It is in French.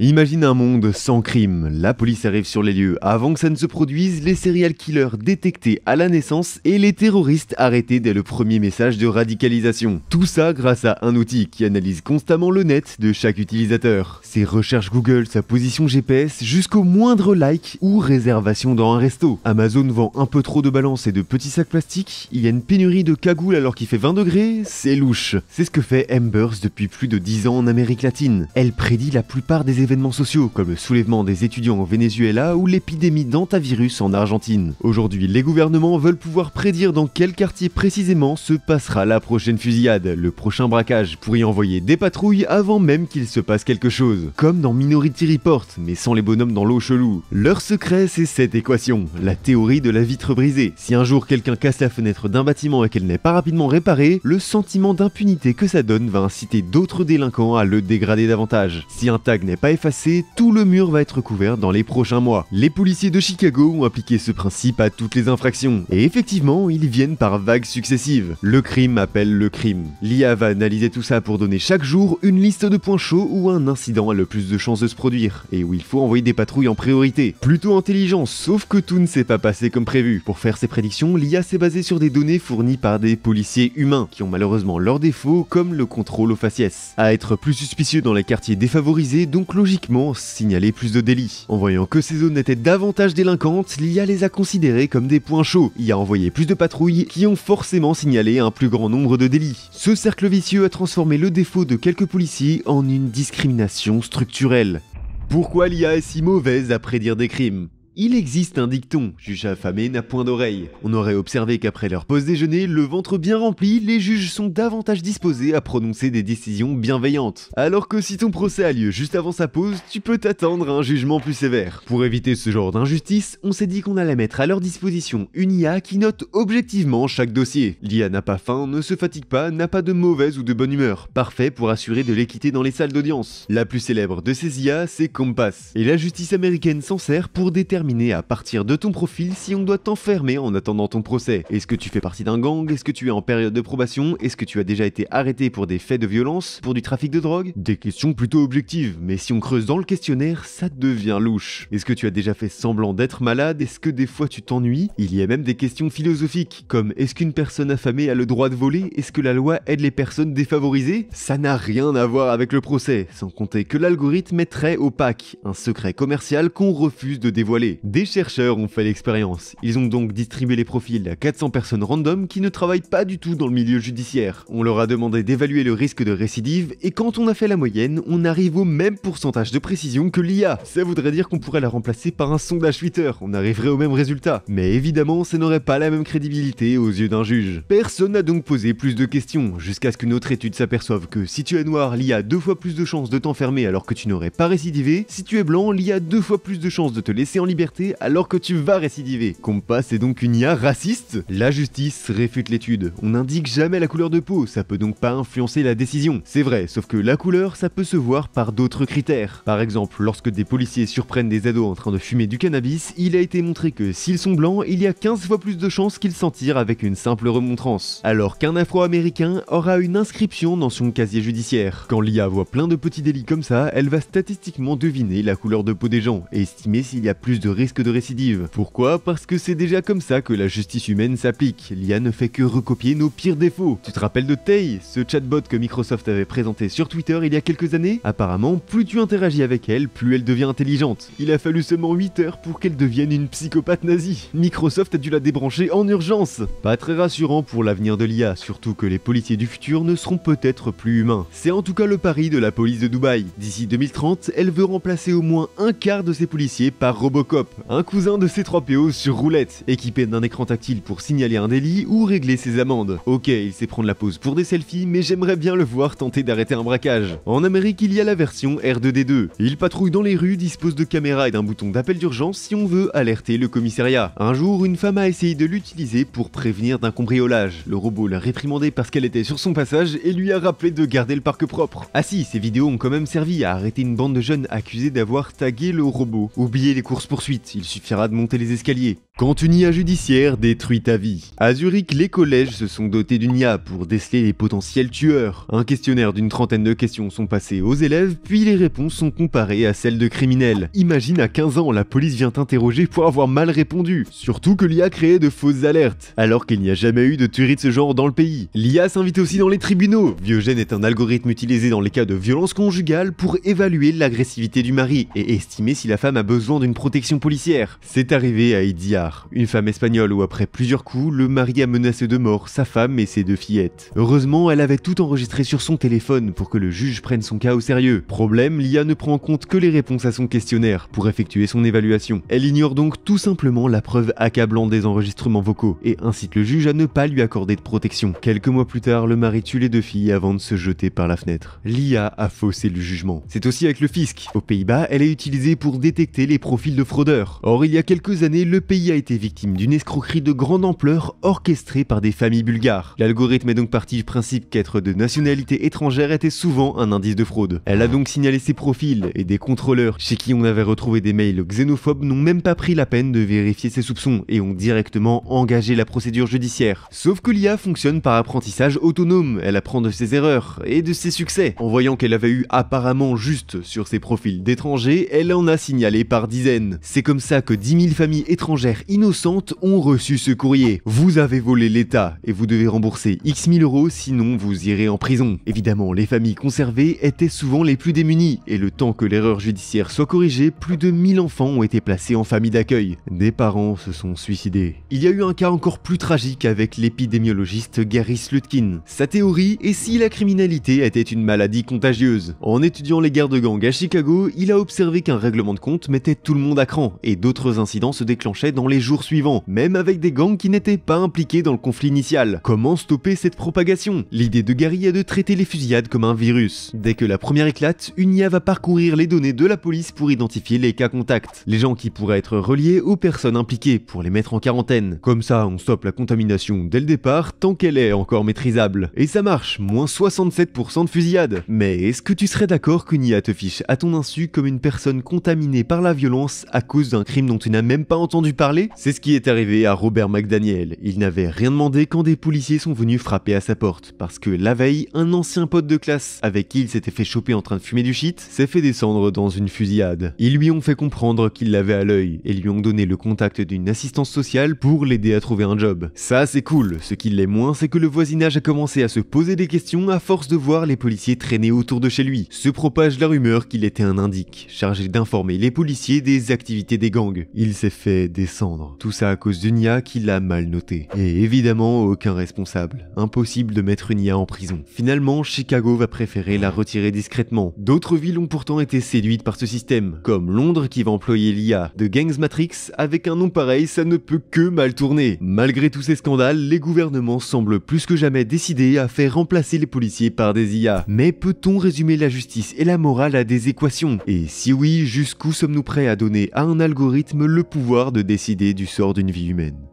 Imagine un monde sans crime. La police arrive sur les lieux avant que ça ne se produise, les serial killers détectés à la naissance et les terroristes arrêtés dès le premier message de radicalisation. Tout ça grâce à un outil qui analyse constamment le net de chaque utilisateur. Ses recherches Google, sa position GPS, jusqu'au moindre like ou réservation dans un resto. Amazon vend un peu trop de balances et de petits sacs plastiques. Il y a une pénurie de cagoules alors qu'il fait 20 degrés. C'est louche. C'est ce que fait Embers depuis plus de 10 ans en Amérique latine. Elle prédit la plupart des événements sociaux comme le soulèvement des étudiants au Venezuela ou l'épidémie d'hantavirus en Argentine. Aujourd'hui, les gouvernements veulent pouvoir prédire dans quel quartier précisément se passera la prochaine fusillade, le prochain braquage, pour y envoyer des patrouilles avant même qu'il se passe quelque chose. Comme dans Minority Report, mais sans les bonhommes dans l'eau chelou. Leur secret, c'est cette équation, la théorie de la vitre brisée. Si un jour quelqu'un casse la fenêtre d'un bâtiment et qu'elle n'est pas rapidement réparée, le sentiment d'impunité que ça donne va inciter d'autres délinquants à le dégrader davantage. Si un tag n'est pas effacé, tout le mur va être couvert dans les prochains mois. Les policiers de Chicago ont appliqué ce principe à toutes les infractions. Et effectivement, ils viennent par vagues successives. Le crime appelle le crime. L'IA va analyser tout ça pour donner chaque jour une liste de points chauds où un incident a le plus de chances de se produire, et où il faut envoyer des patrouilles en priorité. Plutôt intelligent, sauf que tout ne s'est pas passé comme prévu. Pour faire ses prédictions, l'IA s'est basée sur des données fournies par des policiers humains, qui ont malheureusement leurs défauts, comme le contrôle au faciès. À être plus suspicieux dans les quartiers défavorisés, donc logiquement signaler plus de délits. En voyant que ces zones étaient davantage délinquantes, l'IA les a considérées comme des points chauds. Il a envoyé plus de patrouilles qui ont forcément signalé un plus grand nombre de délits. Ce cercle vicieux a transformé le défaut de quelques policiers en une discrimination structurelle. Pourquoi l'IA est si mauvaise à prédire des crimes ? Il existe un dicton, juge affamé n'a point d'oreille. On aurait observé qu'après leur pause déjeuner, le ventre bien rempli, les juges sont davantage disposés à prononcer des décisions bienveillantes. Alors que si ton procès a lieu juste avant sa pause, tu peux t'attendre à un jugement plus sévère. Pour éviter ce genre d'injustice, on s'est dit qu'on allait mettre à leur disposition une IA qui note objectivement chaque dossier. L'IA n'a pas faim, ne se fatigue pas, n'a pas de mauvaise ou de bonne humeur. Parfait pour assurer de l'équité dans les salles d'audience. La plus célèbre de ces IA, c'est Compass. Et la justice américaine s'en sert pour déterminer à partir de ton profil si on doit t'enfermer en attendant ton procès. Est-ce que tu fais partie d'un gang? Est-ce que tu es en période de probation? Est-ce que tu as déjà été arrêté pour des faits de violence? Pour du trafic de drogue? Des questions plutôt objectives, mais si on creuse dans le questionnaire, ça devient louche. Est-ce que tu as déjà fait semblant d'être malade? Est-ce que des fois tu t'ennuies? Il y a même des questions philosophiques, comme est-ce qu'une personne affamée a le droit de voler? Est-ce que la loi aide les personnes défavorisées? Ça n'a rien à voir avec le procès, sans compter que l'algorithme est très opaque, un secret commercial qu'on refuse de dévoiler. Des chercheurs ont fait l'expérience. Ils ont donc distribué les profils à 400 personnes random qui ne travaillent pas du tout dans le milieu judiciaire. On leur a demandé d'évaluer le risque de récidive et quand on a fait la moyenne, on arrive au même pourcentage de précision que l'IA. Ça voudrait dire qu'on pourrait la remplacer par un sondage Twitter, on arriverait au même résultat. Mais évidemment, ça n'aurait pas la même crédibilité aux yeux d'un juge. Personne n'a donc posé plus de questions, jusqu'à ce qu'une autre étude s'aperçoive que si tu es noir, l'IA a 2 fois plus de chances de t'enfermer alors que tu n'aurais pas récidivé. Si tu es blanc, l'IA a 2 fois plus de chances de te laisser en liberté alors que tu vas récidiver. Compass est donc une IA raciste? La justice réfute l'étude. On n'indique jamais la couleur de peau, ça peut donc pas influencer la décision. C'est vrai, sauf que la couleur, ça peut se voir par d'autres critères. Par exemple, lorsque des policiers surprennent des ados en train de fumer du cannabis, il a été montré que s'ils sont blancs, il y a 15 fois plus de chances qu'ils s'en tirent avec une simple remontrance. Alors qu'un afro-américain aura une inscription dans son casier judiciaire. Quand l'IA voit plein de petits délits comme ça, elle va statistiquement deviner la couleur de peau des gens et estimer s'il y a plus de risque de récidive. Pourquoi? Parce que c'est déjà comme ça que la justice humaine s'applique. L'IA ne fait que recopier nos pires défauts. Tu te rappelles de Tay, ce chatbot que Microsoft avait présenté sur Twitter il y a quelques années? Apparemment, plus tu interagis avec elle, plus elle devient intelligente. Il a fallu seulement 8 heures pour qu'elle devienne une psychopathe nazie. Microsoft a dû la débrancher en urgence. Pas très rassurant pour l'avenir de l'IA, surtout que les policiers du futur ne seront peut-être plus humains. C'est en tout cas le pari de la police de Dubaï. D'ici 2030, elle veut remplacer au moins un quart de ses policiers par Robocop. Un cousin de C3PO sur roulette, équipé d'un écran tactile pour signaler un délit ou régler ses amendes. Ok, il sait prendre la pause pour des selfies, mais j'aimerais bien le voir tenter d'arrêter un braquage. En Amérique, il y a la version R2D2. Il patrouille dans les rues, dispose de caméras et d'un bouton d'appel d'urgence si on veut alerter le commissariat. Un jour, une femme a essayé de l'utiliser pour prévenir d'un cambriolage. Le robot l'a réprimandée parce qu'elle était sur son passage et lui a rappelé de garder le parc propre. Ah si, ces vidéos ont quand même servi à arrêter une bande de jeunes accusés d'avoir tagué le robot. Oubliez les courses-poursuites, il suffira de monter les escaliers. Quand une IA judiciaire détruit ta vie. À Zurich, les collèges se sont dotés d'une IA pour déceler les potentiels tueurs. Un questionnaire d'une trentaine de questions sont passés aux élèves, puis les réponses sont comparées à celles de criminels. Imagine à 15 ans, la police vient t'interroger pour avoir mal répondu. Surtout que l'IA créait de fausses alertes, alors qu'il n'y a jamais eu de tuerie de ce genre dans le pays. L'IA s'invite aussi dans les tribunaux. Viogène est un algorithme utilisé dans les cas de violence conjugale pour évaluer l'agressivité du mari et estimer si la femme a besoin d'une protection policière. C'est arrivé à Idiar, une femme espagnole où après plusieurs coups, le mari a menacé de mort sa femme et ses 2 fillettes. Heureusement, elle avait tout enregistré sur son téléphone pour que le juge prenne son cas au sérieux. Problème, l'IA ne prend en compte que les réponses à son questionnaire pour effectuer son évaluation. Elle ignore donc tout simplement la preuve accablante des enregistrements vocaux et incite le juge à ne pas lui accorder de protection. Quelques mois plus tard, le mari tue les 2 filles avant de se jeter par la fenêtre. L'IA a faussé le jugement. C'est aussi avec le fisc. Aux Pays-Bas, elle est utilisée pour détecter les profils de fraudeurs. Or, il y a quelques années, le pays a été victime d'une escroquerie de grande ampleur orchestrée par des familles bulgares. L'algorithme est donc parti du principe qu'être de nationalité étrangère était souvent un indice de fraude. Elle a donc signalé ses profils et des contrôleurs chez qui on avait retrouvé des mails xénophobes n'ont même pas pris la peine de vérifier ses soupçons et ont directement engagé la procédure judiciaire. Sauf que l'IA fonctionne par apprentissage autonome, elle apprend de ses erreurs et de ses succès. En voyant qu'elle avait eu apparemment juste sur ses profils d'étrangers, elle en a signalé par dizaines. C'est comme ça que 10 000 familles étrangères innocentes ont reçu ce courrier. Vous avez volé l'État et vous devez rembourser X 1000 €, sinon vous irez en prison. Évidemment, les familles conservées étaient souvent les plus démunies et le temps que l'erreur judiciaire soit corrigée, plus de 1000 enfants ont été placés en famille d'accueil. Des parents se sont suicidés. Il y a eu un cas encore plus tragique avec l'épidémiologiste Gary Slutkin. Sa théorie est si la criminalité était une maladie contagieuse. En étudiant les guerres de gang à Chicago, il a observé qu'un règlement de compte mettait tout le monde à cran et d'autres incidents se déclenchaient dans les jours suivants, même avec des gangs qui n'étaient pas impliqués dans le conflit initial. Comment stopper cette propagation? L'idée de Gary est de traiter les fusillades comme un virus. Dès que la première éclate, une IA va parcourir les données de la police pour identifier les cas contacts, les gens qui pourraient être reliés aux personnes impliquées pour les mettre en quarantaine. Comme ça, on stoppe la contamination dès le départ tant qu'elle est encore maîtrisable. Et ça marche, moins 67% de fusillades. Mais est-ce que tu serais d'accord qu'une IA te fiche à ton insu comme une personne contaminée par la violence à cause d'un crime dont tu n'as même pas entendu parler? C'est ce qui est arrivé à Robert McDaniel. Il n'avait rien demandé quand des policiers sont venus frapper à sa porte, parce que la veille, un ancien pote de classe avec qui il s'était fait choper en train de fumer du shit s'est fait descendre dans une fusillade. Ils lui ont fait comprendre qu'il l'avait à l'œil et lui ont donné le contact d'une assistance sociale pour l'aider à trouver un job. Ça c'est cool, ce qui l'est moins c'est que le voisinage a commencé à se poser des questions à force de voir les policiers traîner autour de chez lui. Se propage la rumeur qu'il était un indique, chargé d'informer les policiers des activités des gangs. Il s'est fait descendre. Tout ça à cause d'une IA qui l'a mal noté. Et évidemment aucun responsable. Impossible de mettre une IA en prison. Finalement, Chicago va préférer la retirer discrètement. D'autres villes ont pourtant été séduites par ce système, comme Londres qui va employer l'IA de Gangs Matrix. Avec un nom pareil, ça ne peut que mal tourner. Malgré tous ces scandales, les gouvernements semblent plus que jamais décidés à faire remplacer les policiers par des IA. Mais peut-on résumer la justice et la morale à des équations? Et si oui, jusqu'où sommes-nous prêts à donner à un algorithme le pouvoir de décider du sort d'une vie humaine?